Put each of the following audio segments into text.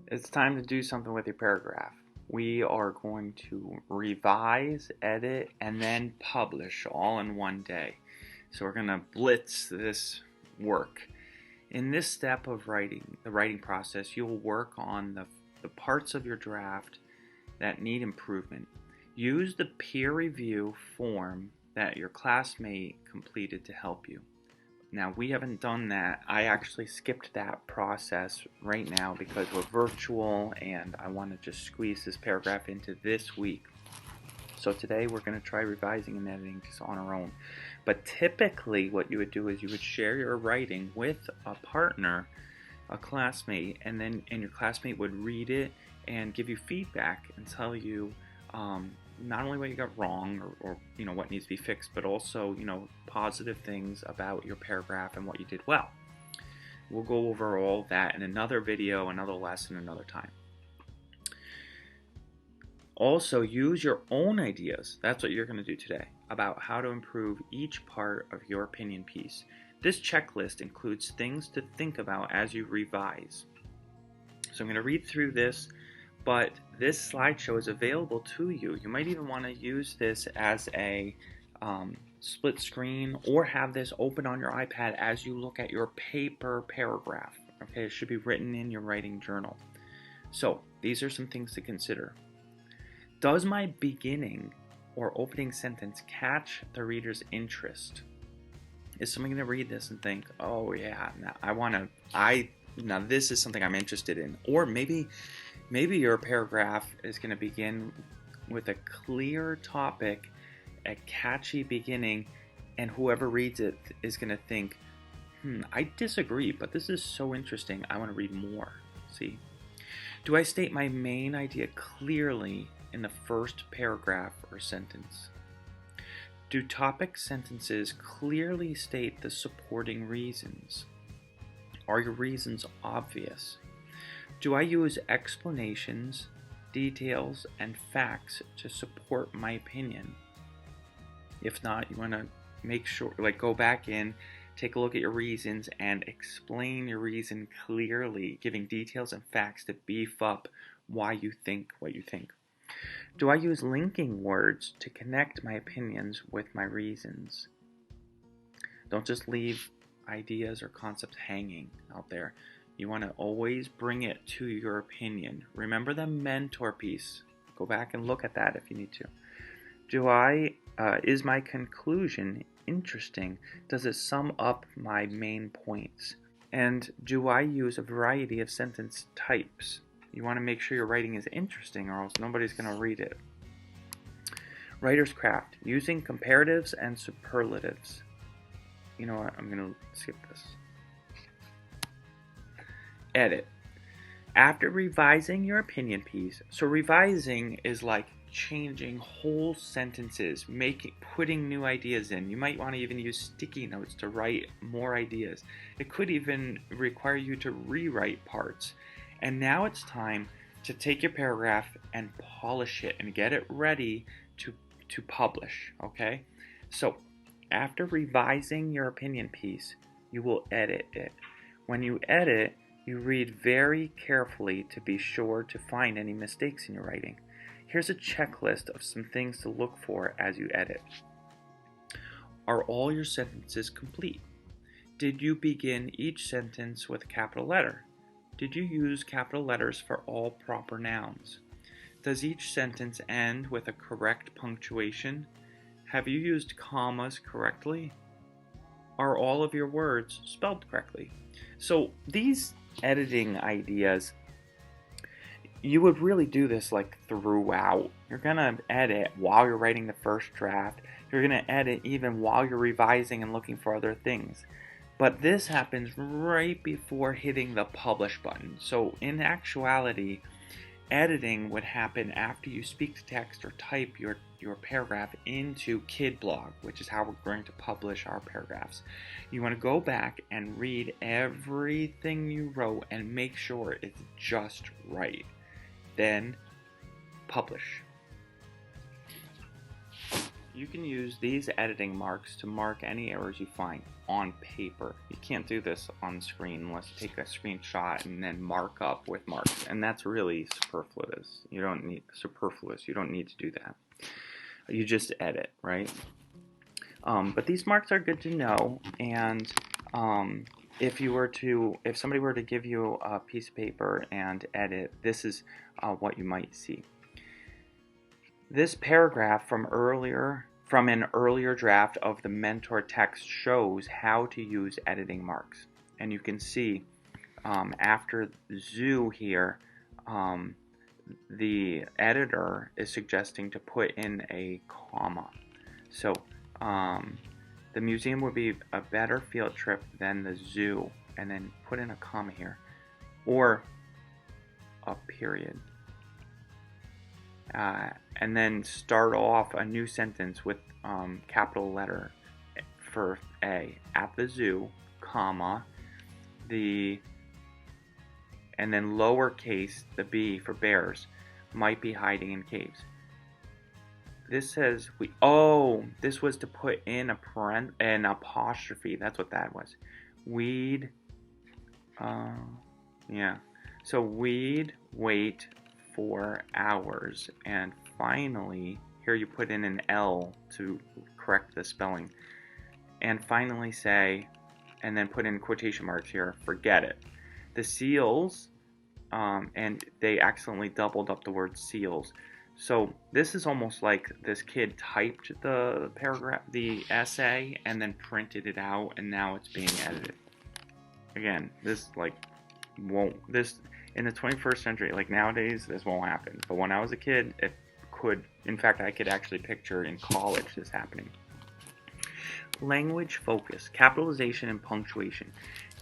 It's time to do something with your paragraph. We are going to revise, edit, and then publish all in one day. So we're going to blitz this work. In this step of writing, the writing process, you'll work on the parts of your draft that need improvement. Use the peer review form that your classmate completed to help you. Now, we haven't done that. I actually skipped that process right now because we're virtual and I want to just squeeze this paragraph into this week. So today we're going to try revising and editing just on our own. But typically what you would do is you would share your writing with a partner, a classmate, and your classmate would read it and give you feedback and tell you not only what you got wrong or what needs to be fixed, but also positive things about your paragraph and what you did well. We'll go over all that in another video, another lesson, another time. Also, use your own ideas. That's what you're going to do today about how to improve each part of your opinion piece. This checklist includes things to think about as you revise. So I'm going to read through this, but this slideshow is available to you. You might even want to use this as a split screen or have this open on your iPad as you look at your paper paragraph. Okay, it should be written in your writing journal. So these are some things to consider. Does my beginning or opening sentence catch the reader's interest? Is someone going to read this and think, oh yeah, now this is something I'm interested in? Or maybe your paragraph is going to begin with a clear topic, a catchy beginning, and whoever reads it is going to think, I disagree, but this is so interesting, I want to read more. See? Do I state my main idea clearly in the first paragraph or sentence? Do topic sentences clearly state the supporting reasons? Are your reasons obvious? Do I use explanations, details, and facts to support my opinion? If not, you want to make sure, go back in, take a look at your reasons, and explain your reason clearly, giving details and facts to beef up why you think what you think. Do I use linking words to connect my opinions with my reasons? Don't just leave ideas or concepts hanging out there. You want to always bring it to your opinion. Remember the mentor piece. Go back and look at that if you need to. Is my conclusion interesting? Does it sum up my main points? And do I use a variety of sentence types? You want to make sure your writing is interesting or else nobody's going to read it. Writer's craft, using comparatives and superlatives. You know what, I'm going to skip this. Edit. After revising your opinion piece, so revising is like changing whole sentences, putting new ideas in. You might want to even use sticky notes to write more ideas. It could even require you to rewrite parts. And now it's time to take your paragraph and polish it and get it ready to publish, okay? So after revising your opinion piece, you will edit it. When you edit, you read very carefully to be sure to find any mistakes in your writing. Here's a checklist of some things to look for as you edit. Are all your sentences complete? Did you begin each sentence with a capital letter? Did you use capital letters for all proper nouns? Does each sentence end with a correct punctuation? Have you used commas correctly? Are all of your words spelled correctly? So these editing ideas, you would really do this throughout. You're going to edit while you're writing the first draft. You're going to edit even while you're revising and looking for other things. But this happens right before hitting the publish button. So in actuality, editing would happen after you speak to text or type your paragraph into KidBlog, which is how we're going to publish our paragraphs. You want to go back and read everything you wrote and make sure it's just right. Then publish. You can use these editing marks to mark any errors you find on paper. You can't do this on screen unless you take a screenshot and then mark up with marks, and that's really superfluous. You don't need to do that. You just edit, right? But these marks are good to know, and if somebody were to give you a piece of paper and edit, this is what you might see. This paragraph from an earlier draft of the mentor text shows how to use editing marks. And you can see after zoo here, the editor is suggesting to put in a comma. So the museum would be a better field trip than the zoo, and then put in a comma here, or a period. And then start off a new sentence with capital letter for A. At the zoo, comma, and then lowercase the B for bears might be hiding in caves. This says this was to put in an apostrophe. That's what that was. We'd So we'd wait for hours, and finally, here you put in an L to correct the spelling, and finally say, and then put in quotation marks here, forget it. The seals, and they accidentally doubled up the word seals. So this is almost like this kid typed the paragraph, the essay, and then printed it out, and now it's being edited. Again, this in the 21st century, like nowadays, this won't happen. But when I was a kid, it could. In fact, I could actually picture in college this happening. Language focus, capitalization, and punctuation.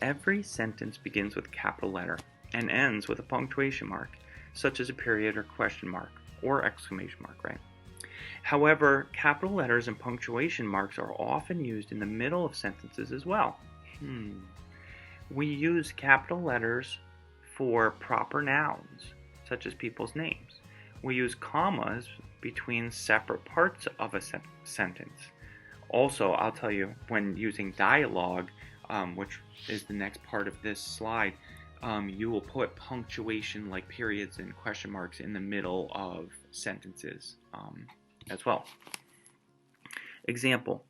Every sentence begins with a capital letter and ends with a punctuation mark, such as a period or question mark or exclamation mark, right? However, capital letters and punctuation marks are often used in the middle of sentences as well. We use capital letters for proper nouns, such as people's names. We use commas between separate parts of a sentence. Also, I'll tell you, when using dialogue, which is the next part of this slide, you will put punctuation like periods and question marks in the middle of sentences as well. Example.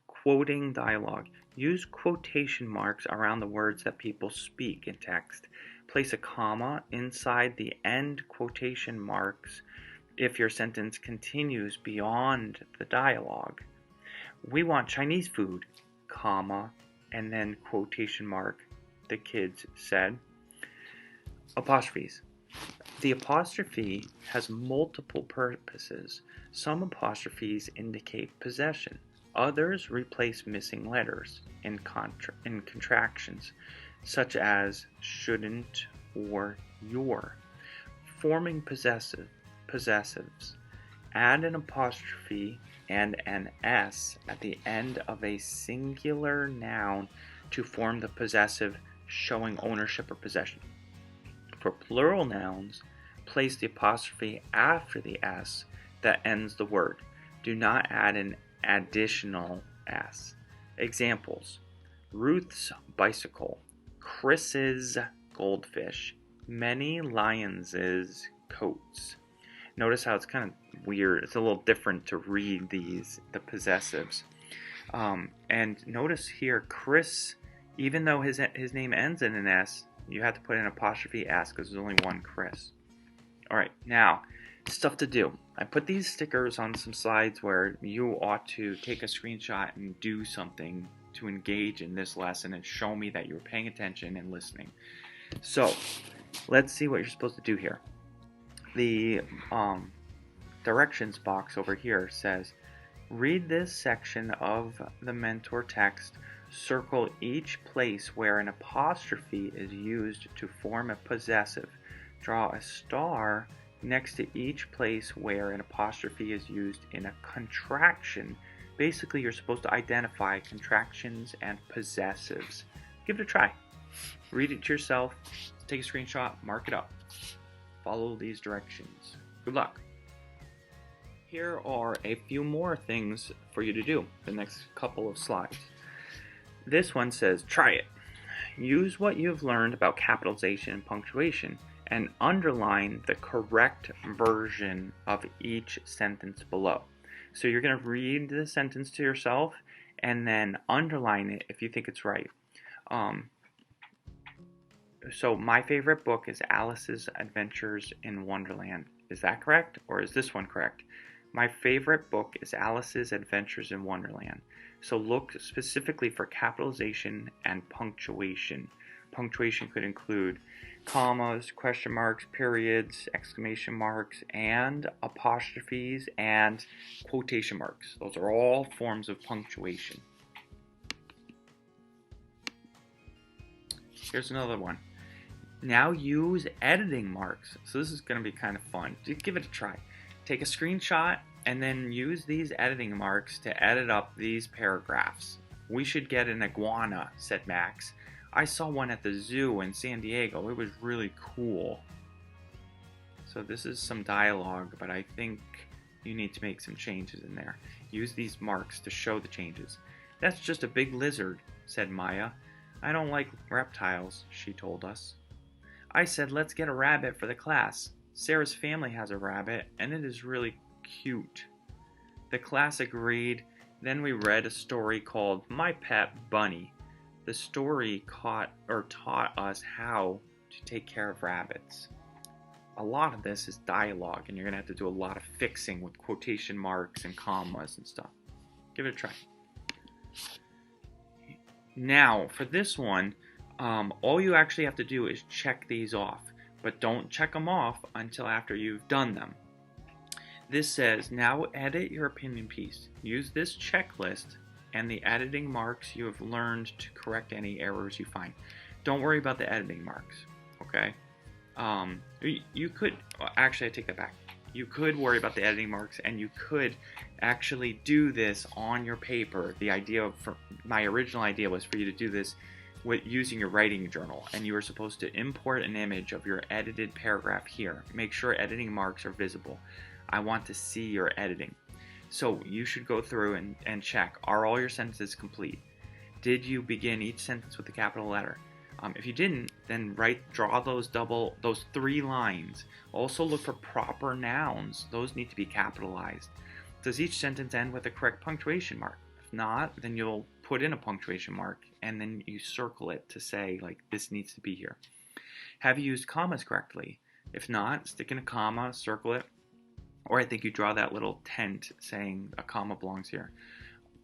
Quoting dialogue. Use quotation marks around the words that people speak in text. Place a comma inside the end quotation marks if your sentence continues beyond the dialogue. We want Chinese food, comma, and then quotation mark, the kids said. Apostrophes. The apostrophe has multiple purposes. Some apostrophes indicate possession. Others replace missing letters in contractions, such as shouldn't or your, forming possessives. Add an apostrophe and an S at the end of a singular noun to form the possessive, showing ownership or possession. For plural nouns, place the apostrophe after the S that ends the word. Do not add an additional S. Examples: Ruth's bicycle, Chris's goldfish, many lions' coats. Notice how it's kind of weird. It's a little different to read the possessives. And notice here, Chris, even though his name ends in an S, you have to put an apostrophe S because there's only one Chris. All right, now, stuff to do. I put these stickers on some slides where you ought to take a screenshot and do something to engage in this lesson and show me that you were paying attention and listening. So, let's see what you're supposed to do here. The directions box over here says, read this section of the mentor text, circle each place where an apostrophe is used to form a possessive, draw a star next to each place where an apostrophe is used in a contraction. Basically, you're supposed to identify contractions and possessives. Give it a try. Read it to yourself, take a screenshot, mark it up. Follow these directions. Good luck. Here are a few more things for you to do, the next couple of slides. This one says, try it. Use what you've learned about capitalization and punctuation and underline the correct version of each sentence below. So you're going to read the sentence to yourself and then underline it if you think it's right. So my favorite book is Alice's Adventures in Wonderland. Is that correct, or is this one correct? My favorite book is Alice's Adventures in Wonderland. So look specifically for capitalization and punctuation. Punctuation could include commas, question marks, periods, exclamation marks, and apostrophes and quotation marks. Those are all forms of punctuation. Here's another one. Now use editing marks. So this is going to be kind of fun. Just give it a try. Take a screenshot and then use these editing marks to edit up these paragraphs. We should get an iguana, said Max. I saw one at the zoo in San Diego. It was really cool. So this is some dialogue, but I think you need to make some changes in there. Use these marks to show the changes. That's just a big lizard, said Maya. I don't like reptiles, she told us. I said, let's get a rabbit for the class. Sarah's family has a rabbit, and it is really cute. The class agreed. Then we read a story called My Pet Bunny. The story taught us how to take care of rabbits. A lot of this is dialogue, and you're going to have to do a lot of fixing with quotation marks and commas and stuff. Give it a try. Now, for this one, all you actually have to do is check these off, but don't check them off until after you've done them. This says, now edit your opinion piece. Use this checklist and the editing marks you have learned to correct any errors you find. Don't worry about the editing marks, okay? You could, actually I take that back. You could worry about the editing marks, and you could actually do this on your paper. My original idea was for you to do this with using your writing journal, and you were supposed to import an image of your edited paragraph here. Make sure editing marks are visible. I want to see your editing. So you should go through and check, are all your sentences complete? Did you begin each sentence with a capital letter? If you didn't, then draw those 3 lines. Also look for proper nouns. Those need to be capitalized. Does each sentence end with a correct punctuation mark? If not, then you'll put in a punctuation mark and then you circle it to say, like, this needs to be here. Have you used commas correctly? If not, stick in a comma, circle it, or I think you draw that little tent saying a comma belongs here.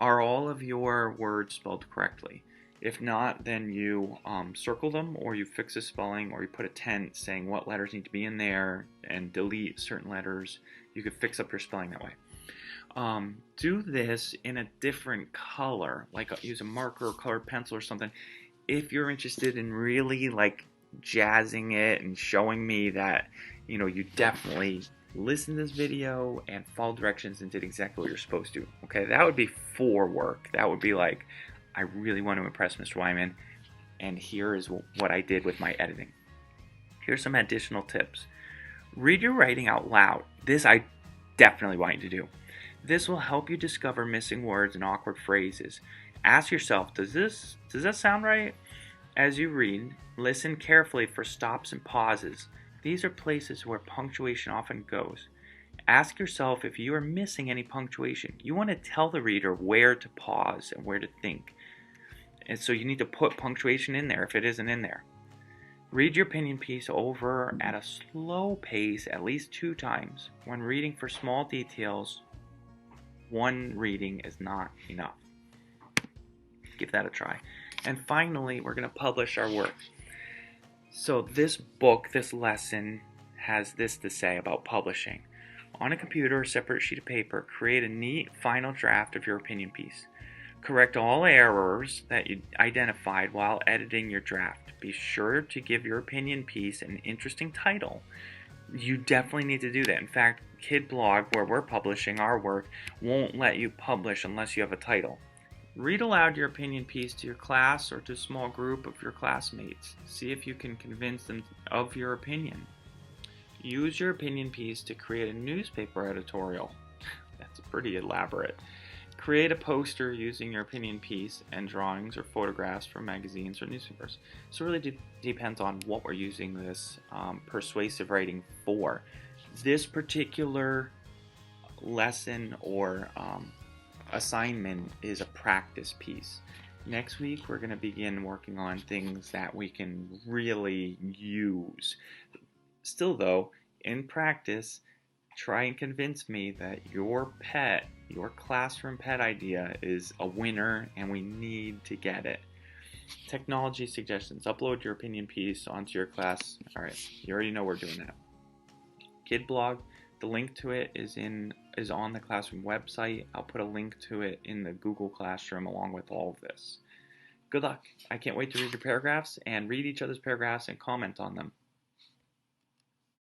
Are all of your words spelled correctly? If not, then you circle them, or you fix a spelling, or you put a tent saying what letters need to be in there and delete certain letters. You could fix up your spelling that way. Do this in a different color, like use a marker or colored pencil or something, if you're interested in really like jazzing it and showing me that you definitely listened to this video and followed directions and did exactly what you're supposed to. Okay, that would be for work. That would be like, I really want to impress Mr. Wyman, and here is what I did with my editing. Here's some additional tips. Read your writing out loud. This I definitely want you to do. This will help you discover missing words and awkward phrases. Ask yourself, does that sound right? As you read, listen carefully for stops and pauses. These are places where punctuation often goes. Ask yourself if you are missing any punctuation. You want to tell the reader where to pause and where to think. And so you need to put punctuation in there if it isn't in there. Read your opinion piece over at a slow pace at least 2 times. When reading for small details, one reading is not enough. Give that a try. And finally, we're going to publish our work. So this lesson has this to say about publishing. On a computer or separate sheet of paper, create a neat final draft of your opinion piece. Correct all errors that you identified while editing your draft. Be sure to give your opinion piece an interesting title. You definitely need to do that. In fact, Kid Blog, where we're publishing our work, won't let you publish unless you have a title. Read aloud your opinion piece to your class or to a small group of your classmates. See if you can convince them of your opinion. Use your opinion piece to create a newspaper editorial. That's pretty elaborate. Create a poster using your opinion piece and drawings or photographs from magazines or newspapers. So it really depends on what we're using this persuasive writing for. This particular lesson or assignment is a practice piece. Next week, we're going to begin working on things that we can really use. Still, though, in practice, try and convince me that your classroom pet idea is a winner and we need to get it. Technology suggestions. Upload your opinion piece onto your class. Alright, you already know we're doing that. Kid blog, the link to it is on the classroom website. I'll put a link to it in the Google Classroom along with all of this. Good luck. I can't wait to read your paragraphs and read each other's paragraphs and comment on them.